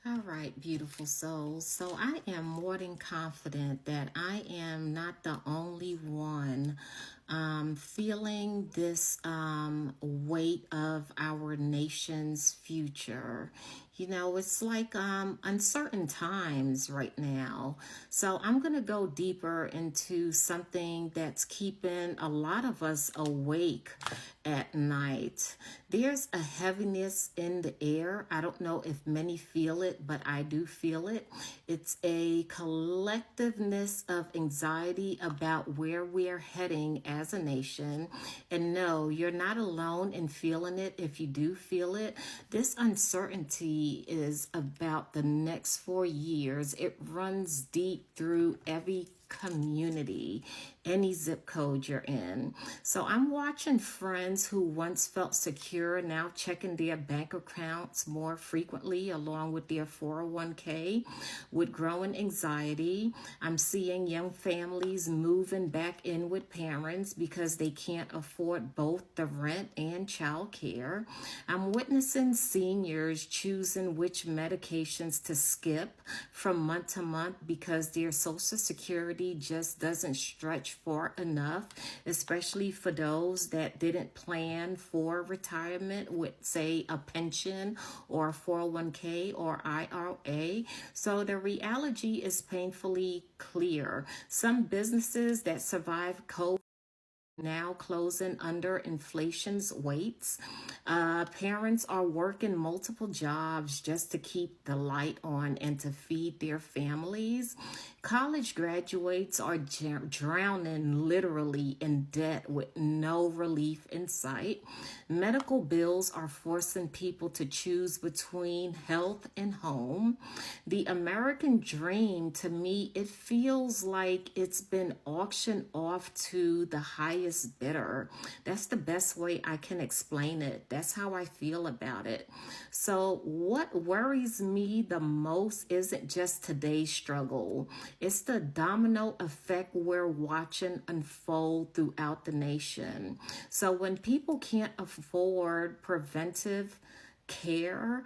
All right, beautiful souls. So I am more than confident that I am not the only one feeling this weight of our nation's future. You know, it's like uncertain times right now. So I'm going to go deeper into something that's keeping a lot of us awake at night. There's a heaviness in the air. I don't know if many feel it, but I do feel it. It's a collectiveness of anxiety about where we're heading as a nation. And no, you're not alone in feeling it if you do feel it. This uncertainty is about the next 4 years. It runs deep through every community, any zip code you're in. So I'm watching friends who once felt secure now checking their bank accounts more frequently along with their 401k with growing anxiety. I'm seeing young families moving back in with parents because they can't afford both the rent and child care. I'm witnessing seniors choosing which medications to skip from month to month because their social security just doesn't stretch far enough, especially for those that didn't plan for retirement with, say, a pension or a 401k or IRA. So the reality is painfully clear. Some businesses that survived COVID now closing under inflation's weights. Parents are working multiple jobs just to keep the light on and to feed their families. College graduates are drowning literally in debt with no relief in sight. Medical bills are forcing people to choose between health and home. The American dream, to me, it feels like it's been auctioned off to the highest bidder. That's the best way I can explain it. That's how I feel about it. So, what worries me the most isn't just today's struggle, it's the domino effect we're watching unfold throughout the nation. So, when people can't afford preventive care,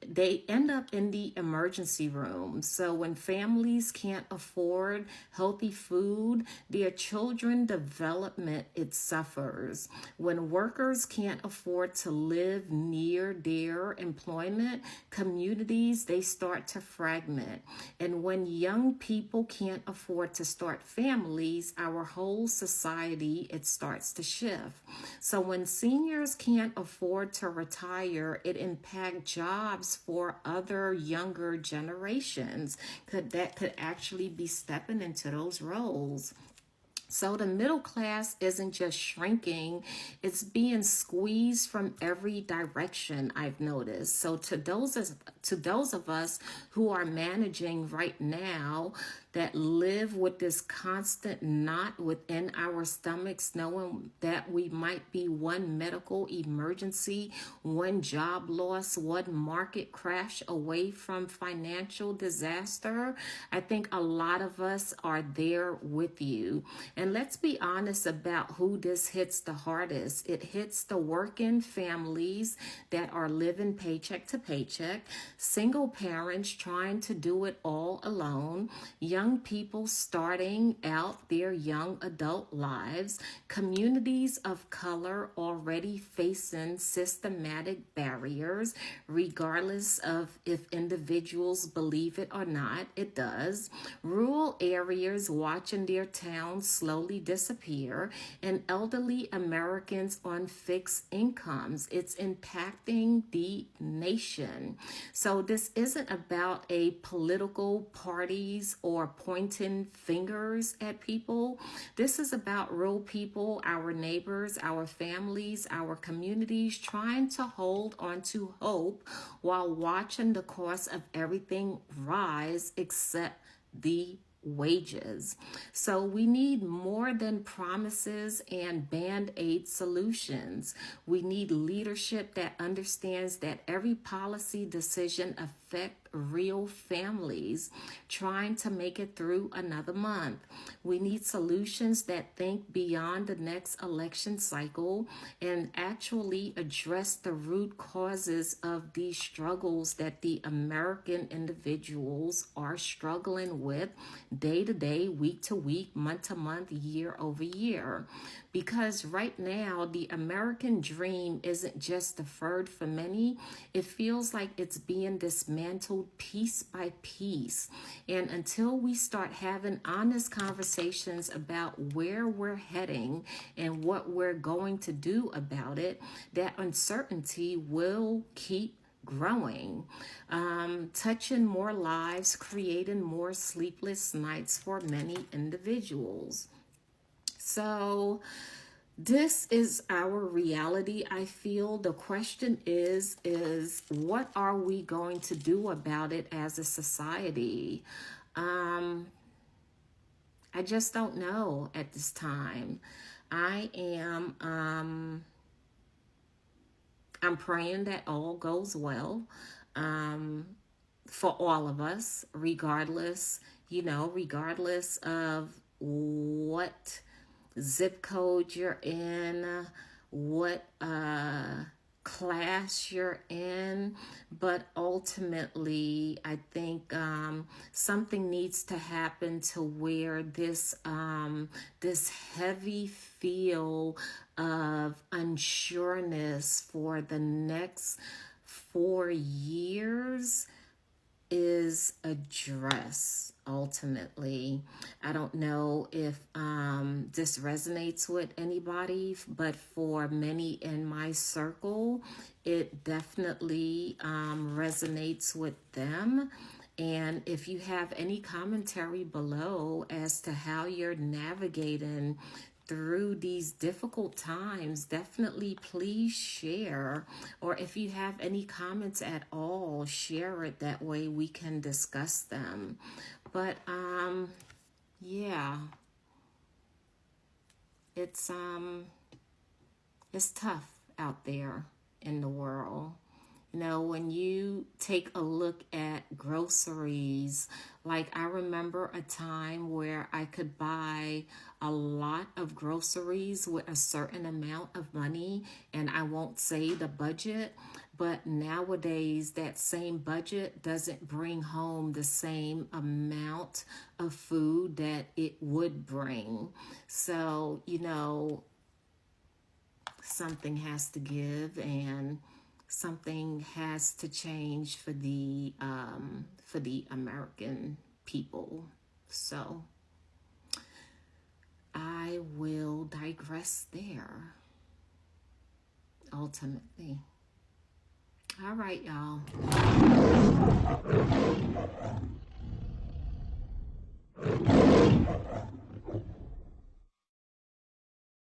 they end up in the emergency room. So when families can't afford healthy food, their children development it suffers. When workers can't afford to live near their employment, communities they start to fragment. And when young people can't afford to start families, our whole society it starts to shift. So when seniors can't afford to retire, it impacts jobs for other younger generations that could actually be stepping into those roles. So the middle class isn't just shrinking, it's being squeezed from every direction, I've noticed. So to those of us who are managing right now that live with this constant knot within our stomachs, knowing that we might be one medical emergency, one job loss, one market crash away from financial disaster, I think a lot of us are there with you. And let's be honest about who this hits the hardest. It hits the working families that are living paycheck to paycheck, single parents trying to do it all alone, young people starting out their young adult lives, communities of color already facing systematic barriers, regardless of if individuals believe it or not, it does. Rural areas watching their towns slowly disappear, and elderly Americans on fixed incomes. It's impacting the nation. So this isn't about a political parties or pointing fingers at people. This is about real people, our neighbors, our families, our communities trying to hold on to hope while watching the cost of everything rise except the wages. So we need more than promises and band-aid solutions. We need leadership that understands that every policy decision affects real families trying to make it through another month. We need solutions that think beyond the next election cycle and actually address the root causes of these struggles that the American individuals are struggling with day to day, week to week, month to month, year over year. Because right now, the American dream isn't just deferred for many, it feels like it's being dismantled piece by piece. And until we start having honest conversations about where we're heading and what we're going to do about it, that uncertainty will keep growing, touching more lives, creating more sleepless nights for many individuals. So this is our reality. I feel the question is what are we going to do about it as a society? I just don't know at this time. I'm praying that all goes well for all of us, regardless of what zip code you're in, what class you're in. But ultimately, I think something needs to happen to where this heavy feel of unsureness for the next 4 years is addressed. Ultimately, I don't know if this resonates with anybody, but for many in my circle, it definitely resonates with them. And if you have any commentary below as to how you're navigating through these difficult times, definitely please share. Or if you have any comments at all, share it. That way we can discuss them. But yeah, it's tough out there in the world. You know, when you take a look at groceries, like I remember a time where I could buy a lot of groceries with a certain amount of money, and I won't say the budget, but nowadays that same budget doesn't bring home the same amount of food that it would bring. So, something has to give, and something has to change for the American people. So I will digress there. Ultimately. All right, y'all.